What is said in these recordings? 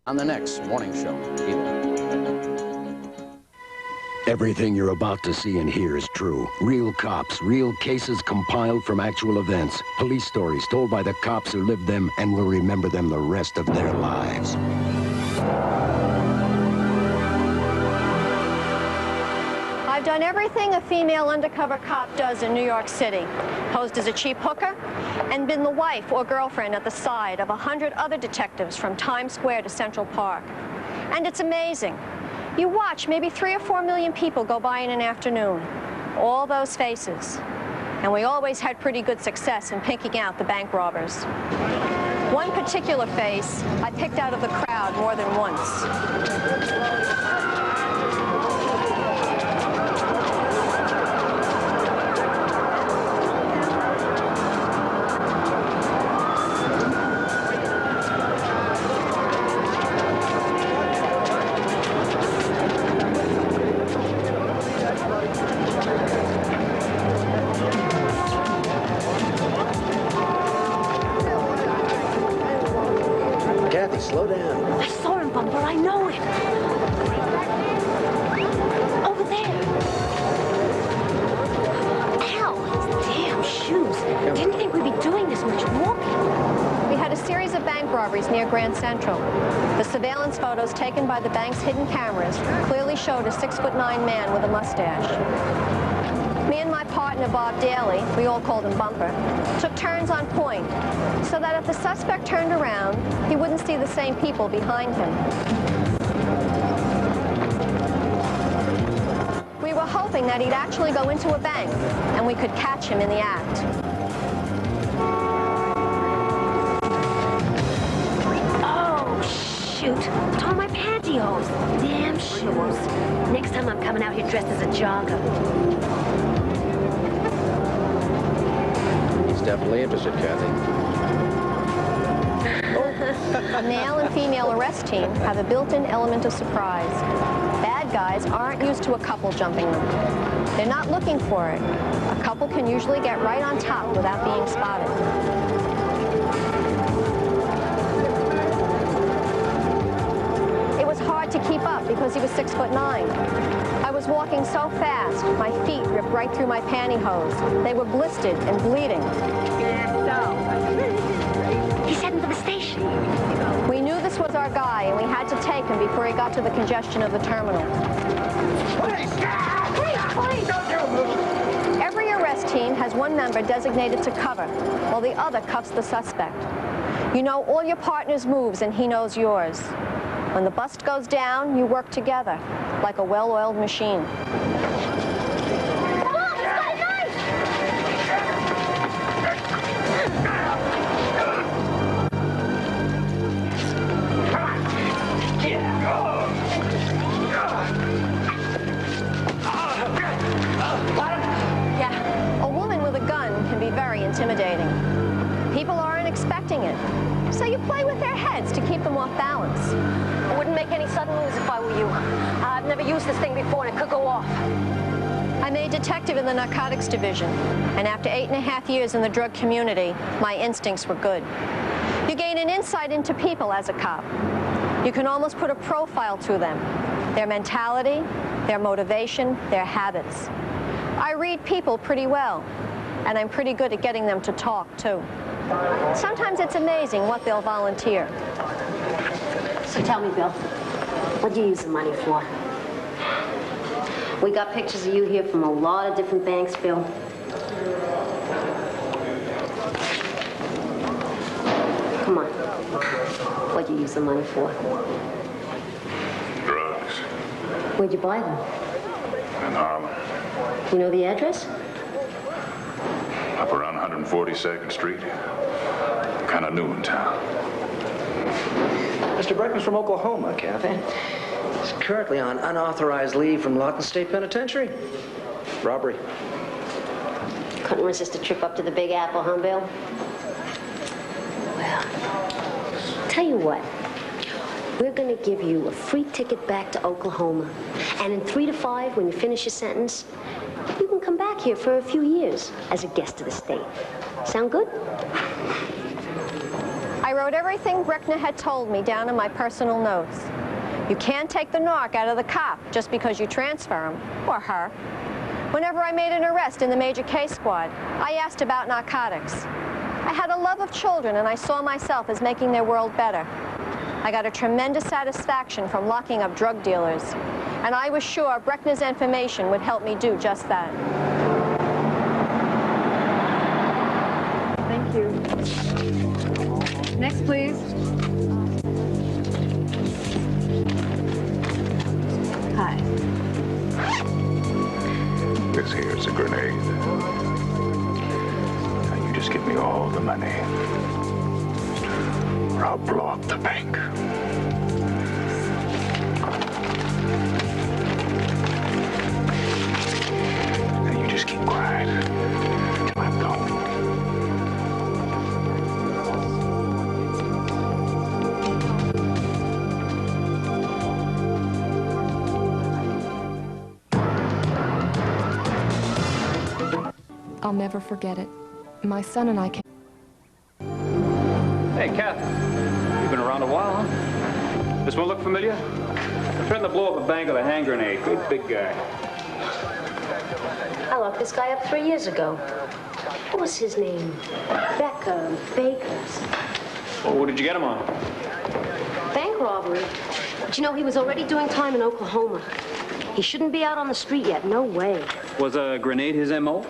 On the next morning show, Everything you're about to see and hear is true. Real cops, real cases compiled from actual events. Police stories told by the cops who lived them and will remember them the rest of their lives. I've done everything a female undercover cop does in New York City. Posed as a cheap hooker and been the wife or girlfriend at the side of 100 other detectives from Times Square to Central Park. And it's amazing. You watch maybe 3 or 4 million people go by in an afternoon. All those faces. And we always had pretty good success in picking out the bank robbers. One particular face I picked out of the crowd more than once. Slow down. I saw him, Bumper. I know it. Over there. Ow, his damn shoes. Didn't think we'd be doing this much walking. We had a series of bank robberies near Grand Central. The surveillance photos taken by the bank's hidden cameras clearly showed a 6'9" man with a mustache. Me and my partner, Bob Daly, we all called him Bumper, took turns on point so that if the suspect turned around, he wouldn't see the same people behind him. We were hoping that he'd actually go into a bank and we could catch him in the act. Oh, shoot. Torn my pantyhose. Damn shoes. Next time I'm coming out here dressed as a jogger. Definitely interested, Kathy. A male and female arrest team have a built-in element of surprise. Bad guys aren't used to a couple jumping them. They're not looking for it. A couple can usually get right on top without being spotted. It was hard to keep up because he was 6'9". I was walking so fast, my feet ripped right through my pantyhose. They were blistered and bleeding. He's heading for the station. We knew this was our guy, and we had to take him before he got to the congestion of the terminal. Please, don't you move. Every arrest team has one member designated to cover, while the other cuffs the suspect. You know all your partner's moves, and he knows yours. When the bust goes down, you work together, like a well-oiled machine. Yeah, a woman with a gun can be very intimidating. People aren't expecting it, so you play with their heads to keep them off balance. I wouldn't make any sudden moves if I were you. I've never used this thing before and it could go off. I'm a detective in the narcotics division, and after 8.5 years in the drug community, my instincts were good. You gain an insight into people as a cop. You can almost put a profile to them, their mentality, their motivation, their habits. I read people pretty well, and I'm pretty good at getting them to talk, too. Sometimes it's amazing what they'll volunteer. So tell me, Bill, what do you use the money for? We got pictures of you here from a lot of different banks, Bill. Come on. What do you use the money for? Drugs. Where'd you buy them? In Harlem. You know the address? Up around 142nd Street. Kind of new in town. Mr. Burke is from Oklahoma, Kathy. He's currently on unauthorized leave from Lawton State Penitentiary. Robbery. Couldn't resist a trip up to the Big Apple, huh, Bill? Well, tell you what. We're going to give you a free ticket back to Oklahoma. And in 3 to 5, when you finish your sentence, you can come back here for a few years as a guest of the state. Sound good? I wrote everything Breckner had told me down in my personal notes. You can't take the narc out of the cop just because you transfer him, or her. Whenever I made an arrest in the major case squad, I asked about narcotics. I had a love of children, and I saw myself as making their world better. I got a tremendous satisfaction from locking up drug dealers, and I was sure Breckner's information would help me do just that. Thank you. Next, please. Hi. This here's a grenade. Now you just give me all the money, or I'll blow up the bank. Now you just keep quiet till I'm gone. I'll never forget it. My son and I came... Hey, Kath. You've been around a while, huh? This one look familiar? I'm trying to blow up a bank with a hand grenade. Great big guy. I locked this guy up 3 years ago. What was his name? Baker. Well, what did you get him on? Bank robbery. But you know, he was already doing time in Oklahoma. He shouldn't be out on the street yet. No way. Was a grenade his M.O.?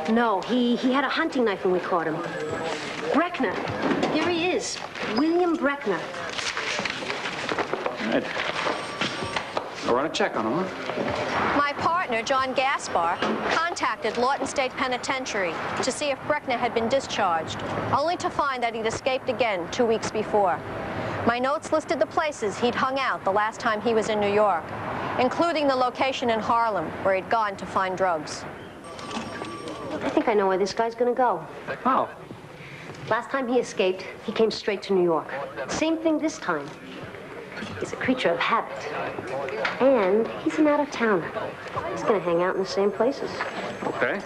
No, he had a hunting knife when we caught him. Breckner. Here he is. William Breckner. All right. I'll run a check on him, huh? My partner, John Gaspar, contacted Lawton State Penitentiary to see if Breckner had been discharged, only to find that he'd escaped again 2 weeks before. My notes listed the places he'd hung out the last time he was in New York, including the location in Harlem where he'd gone to find drugs. I think I know where this guy's gonna go. How? Last time he escaped, he came straight to New York. Same thing this time. He's a creature of habit. And he's an out-of-towner. He's gonna hang out in the same places. Okay.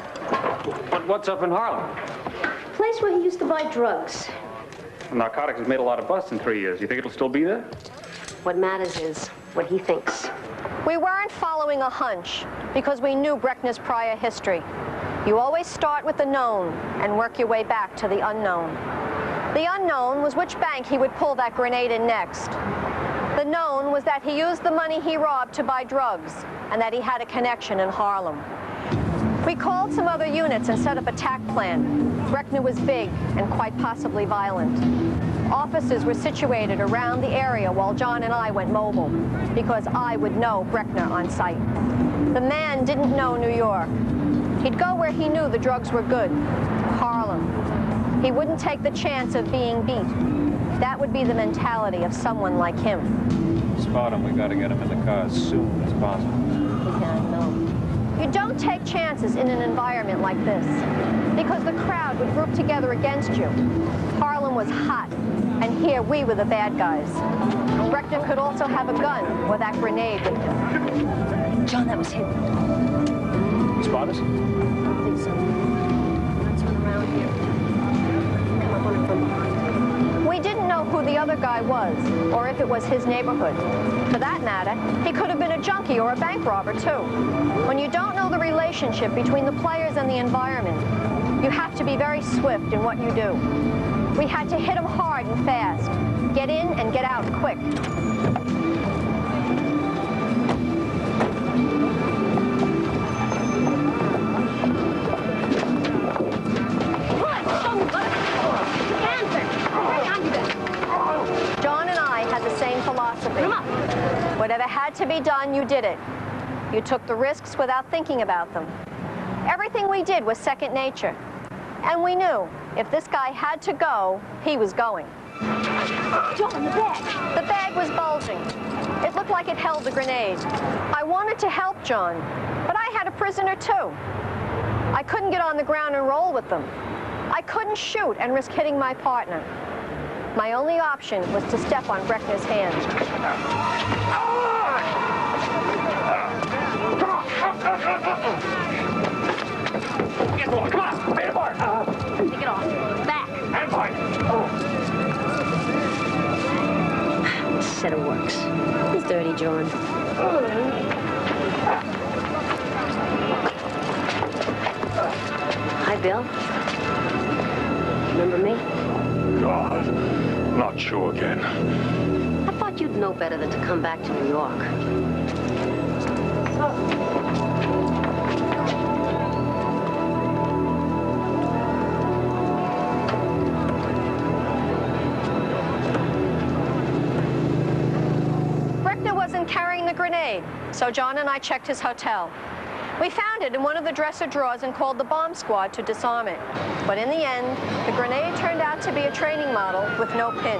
But what's up in Harlem? Place where he used to buy drugs. Narcotics has made a lot of busts in 3 years. You think it'll still be there? What matters is what he thinks. We weren't following a hunch because we knew Breckner's prior history. You always start with the known and work your way back to the unknown. The unknown was which bank he would pull that grenade in next. The known was that he used the money he robbed to buy drugs and that he had a connection in Harlem. We called some other units and set up a attack plan. Breckner was big and quite possibly violent. Officers were situated around the area while John and I went mobile because I would know Breckner on sight. The man didn't know New York. He'd go where he knew the drugs were good, Harlem. He wouldn't take the chance of being beat. That would be the mentality of someone like him. Spot him. We gotta get him in the car as soon as possible. Yeah, I know. You don't take chances in an environment like this because the crowd would group together against you. Harlem was hot, and here we were the bad guys. Breckner could also have a gun or that grenade with him. John, that was him. Spot us? I don't think so. Let's run around here. Come up on him from behind. We didn't know who the other guy was, or if it was his neighborhood. For that matter, he could have been a junkie or a bank robber, too. When you don't know the relationship between the players and the environment, you have to be very swift in what you do. We had to hit him hard and fast, get in and get out quick. John and I had the same philosophy. Whatever had to be done, you did it. You took the risks without thinking about them. Everything we did was second nature. And we knew if this guy had to go, he was going. John, the bag. The bag was bulging. It looked like it held the grenade. I wanted to help John, but I had a prisoner too. I couldn't get on the ground and roll with them. I couldn't shoot and risk hitting my partner. My only option was to step on Breckner's hand. Get going, come on! Stay apart! Take it off. Back. And fine. said it works. He's dirty, John. Hi, Bill. Remember me? God, not you again. I thought you'd know better than to come back to New York. Breckner wasn't carrying the grenade, so John and I checked his hotel. We found it in one of the dresser drawers and called the bomb squad to disarm it. But in the end, the grenade turned out to be a training model with no pin.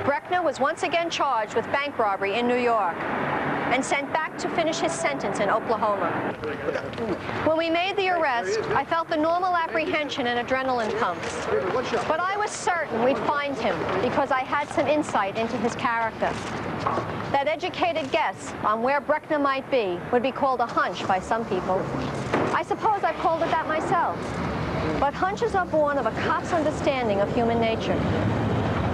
Breckner was once again charged with bank robbery in New York and sent back to finish his sentence in Oklahoma. When we made the arrest, I felt the normal apprehension and adrenaline pumps. But I was certain we'd find him because I had some insight into his character. That educated guess on where Breckner might be would be called a hunch by some people. I suppose I've called it that myself. But hunches are born of a cop's understanding of human nature.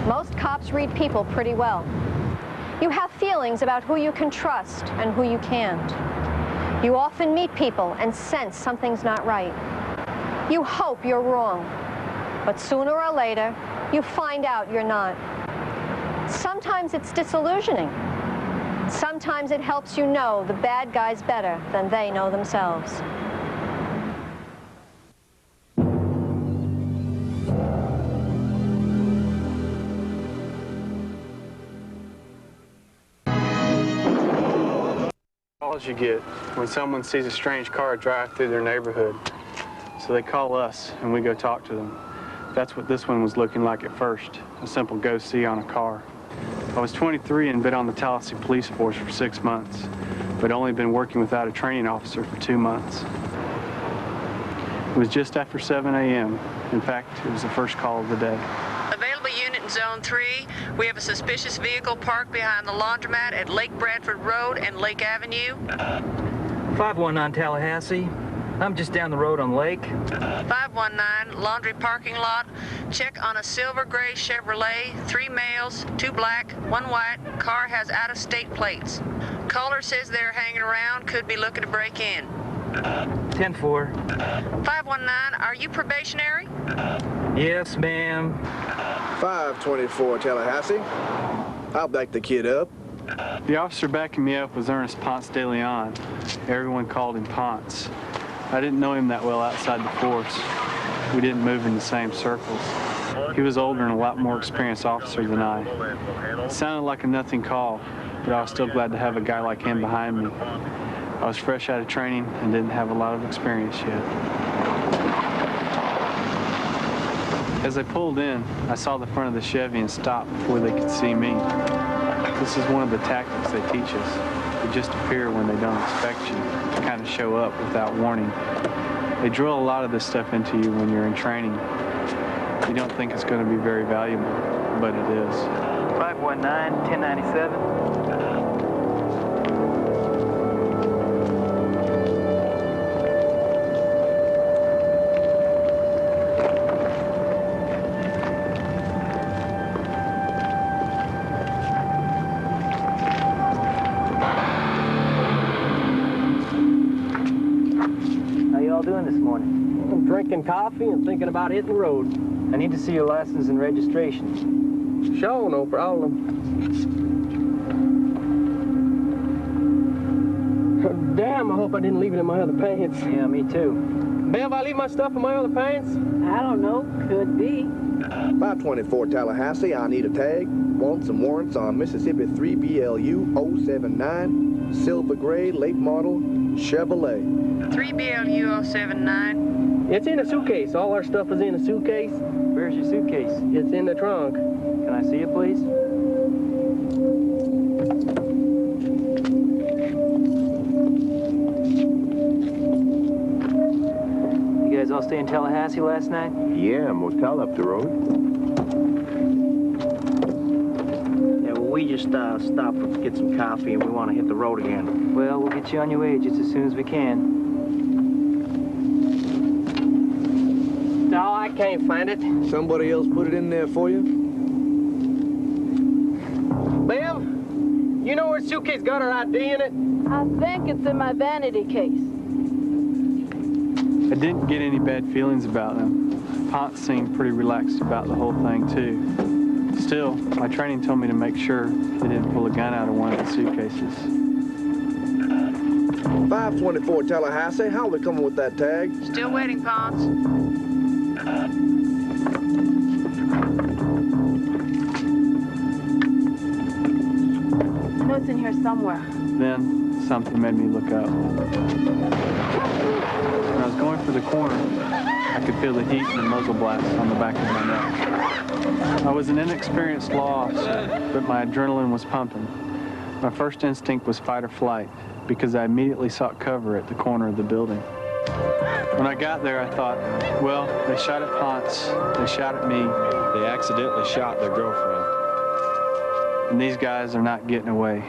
Most cops read people pretty well. You have feelings about who you can trust and who you can't. You often meet people and sense something's not right. You hope you're wrong, but sooner or later, you find out you're not. Sometimes it's disillusioning. Sometimes it helps you know the bad guys better than they know themselves. Calls you get when someone sees a strange car drive through their neighborhood. So they call us and we go talk to them. That's what this one was looking like at first, a simple go-see on a car. I was 23 and been on the Tallahassee Police Force for 6 months, but only been working without a training officer for 2 months. It was just after 7 a.m. In fact, it was the first call of the day. Available unit in Zone 3. We have a suspicious vehicle parked behind the laundromat at Lake Bradford Road and Lake Avenue. 519 Tallahassee. I'm just down the road on Lake. 519 Laundry Parking Lot. Check on a silver gray Chevrolet, 3 males, 2 black, 1 white. Car has out-of-state plates. Caller says they're hanging around, could be looking to break in. 10-4. 519, are you probationary? Yes, ma'am. 524 Tallahassee. I'll back the kid up. The officer backing me up was Ernest Ponce de Leon. Everyone called him Ponce. I didn't know him that well outside the force. We didn't move in the same circles. He was older and a lot more experienced officer than I. It sounded like a nothing call, but I was still glad to have a guy like him behind me. I was fresh out of training and didn't have a lot of experience yet. As I pulled in, I saw the front of the Chevy and stopped before they could see me. This is one of the tactics they teach us. You just appear when they don't expect you, to kind of show up without warning. They drill a lot of this stuff into you when you're in training. You don't think it's going to be very valuable, but it is. 519 1097. Drinking coffee and thinking about hitting the road. I need to see your license and registration. Sure, no problem. Damn, I hope I didn't leave it in my other pants. Yeah, me too. Bev, I leave my stuff in my other pants? I don't know. Could be. 524 Tallahassee, I need a tag. Want some warrants on Mississippi 3BLU 079, silver gray, late model, Chevrolet. 3BLU 079. It's in a suitcase. All our stuff is in a suitcase. Where's your suitcase? It's in the trunk. Can I see it, please? You guys all stay in Tallahassee last night? Yeah, motel up the road. Yeah, well, we just stopped to get some coffee and we want to hit the road again. Well, we'll get you on your way just as soon as we can. No, I can't find it. Somebody else put it in there for you? Bev, You know where suitcase got her ID in it? I think it's in my vanity case. I didn't get any bad feelings about them. Ponce seemed pretty relaxed about the whole thing, too. Still, my training told me to make sure they didn't pull a gun out of one of the suitcases. 524 Tallahassee, how are we coming with that tag? Still waiting, Ponce. I know it's in here somewhere. Then, something made me look up. When I was going for the corner, I could feel the heat and the muzzle blast on the back of my neck. I was an inexperienced law officer, but my adrenaline was pumping. My first instinct was fight or flight, because I immediately sought cover at the corner of the building. When I got there, I thought, well, they shot at Ponce, they shot at me. They accidentally shot their girlfriend. And these guys are not getting away.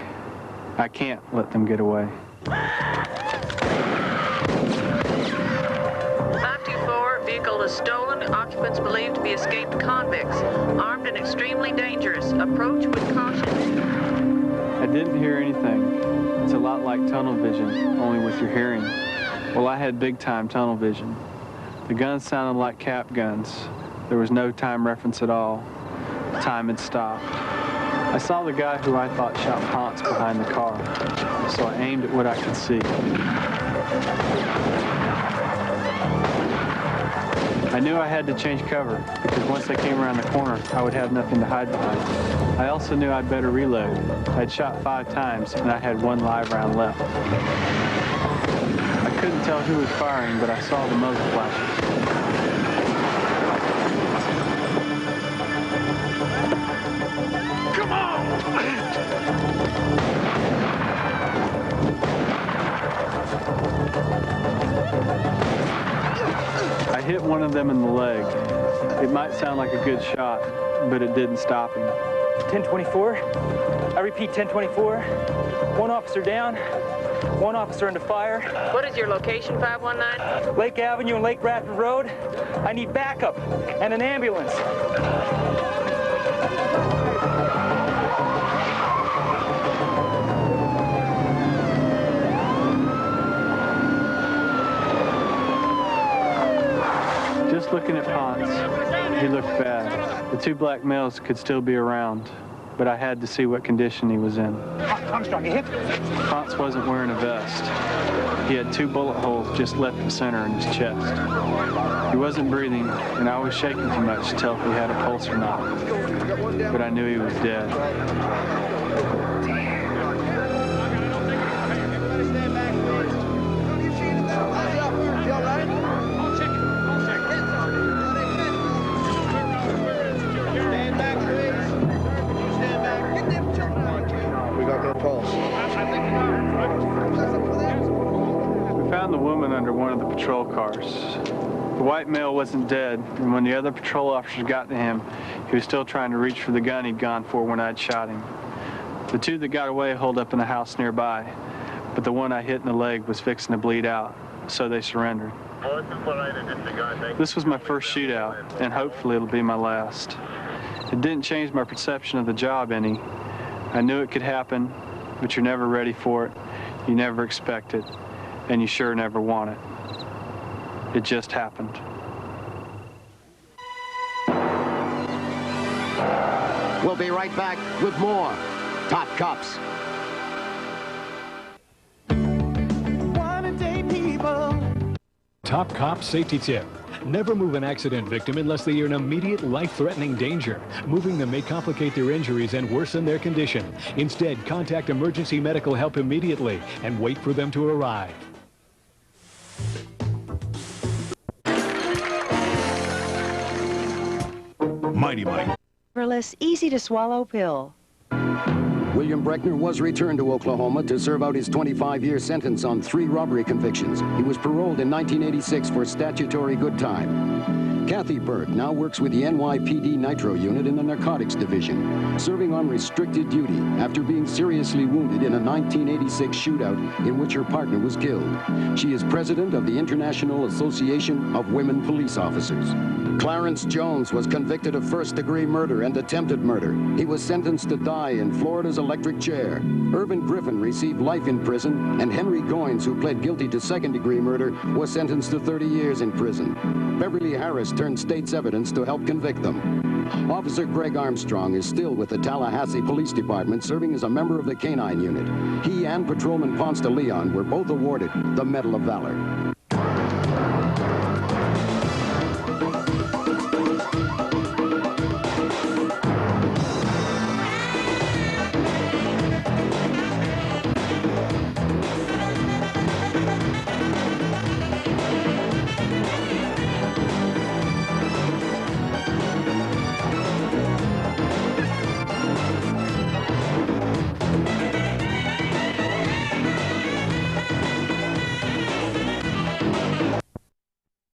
I can't let them get away. 524, vehicle is stolen. Occupants believed to be escaped convicts. Armed and extremely dangerous. Approach with caution. I didn't hear anything. It's a lot like tunnel vision, only with your hearing. Well, I had big-time tunnel vision. The guns sounded like cap guns. There was no time reference at all. Time had stopped. I saw the guy who I thought shot Ponce behind the car, so I aimed at what I could see. I knew I had to change cover, because once they came around the corner, I would have nothing to hide behind. I also knew I'd better reload. I'd shot 5 times, and I had 1 live round left. I couldn't tell who was firing, but I saw the muzzle flashes. Come on! I hit one of them in the leg. It might sound like a good shot, but it didn't stop him. 1024. I repeat, 1024. 1 officer down. 1 officer under fire. What is your location, 519? Lake Avenue and Lake Bradford Road. I need backup and an ambulance. Just looking at Ponce, he looked bad. The 2 black males could still be around, but I had to see what condition he was in. Armstrong, you hit? Ponce wasn't wearing a vest. He had 2 bullet holes just left of center in his chest. He wasn't breathing, and I was shaking too much to tell if he had a pulse or not. But I knew he was dead. We found the woman under one of the patrol cars. The white male wasn't dead, and when the other patrol officers got to him, he was still trying to reach for the gun he'd gone for when I'd shot him. The 2 that got away holed up in a house nearby, but the one I hit in the leg was fixing to bleed out, so they surrendered. This was my first shootout, and hopefully it'll be my last. It didn't change my perception of the job any. I knew it could happen, but you're never ready for it, you never expect it, and you sure never want it. It just happened. We'll be right back with more Top Cops. Top Cop Safety Tip. Never move an accident victim unless they are in immediate life-threatening danger. Moving them may complicate their injuries and worsen their condition. Instead, contact emergency medical help immediately and wait for them to arrive. Mighty Mike. Easy-to-swallow pill. William Breckner was returned to Oklahoma to serve out his 25-year sentence on 3 robbery convictions. He was paroled in 1986 for statutory good time. Kathy Burke now works with the NYPD Nitro Unit in the Narcotics Division, serving on restricted duty after being seriously wounded in a 1986 shootout in which her partner was killed. She is president of the International Association of Women Police Officers. Clarence Jones was convicted of first-degree murder and attempted murder. He was sentenced to die in Florida's electric chair. Irvin Griffin received life in prison, and Henry Goins, who pled guilty to second-degree murder, was sentenced to 30 years in prison. Beverly Harris turned state's evidence to help convict them. Officer Greg Armstrong is still with the Tallahassee Police Department, serving as a member of the Canine Unit. He and Patrolman Ponce de Leon were both awarded the Medal of Valor.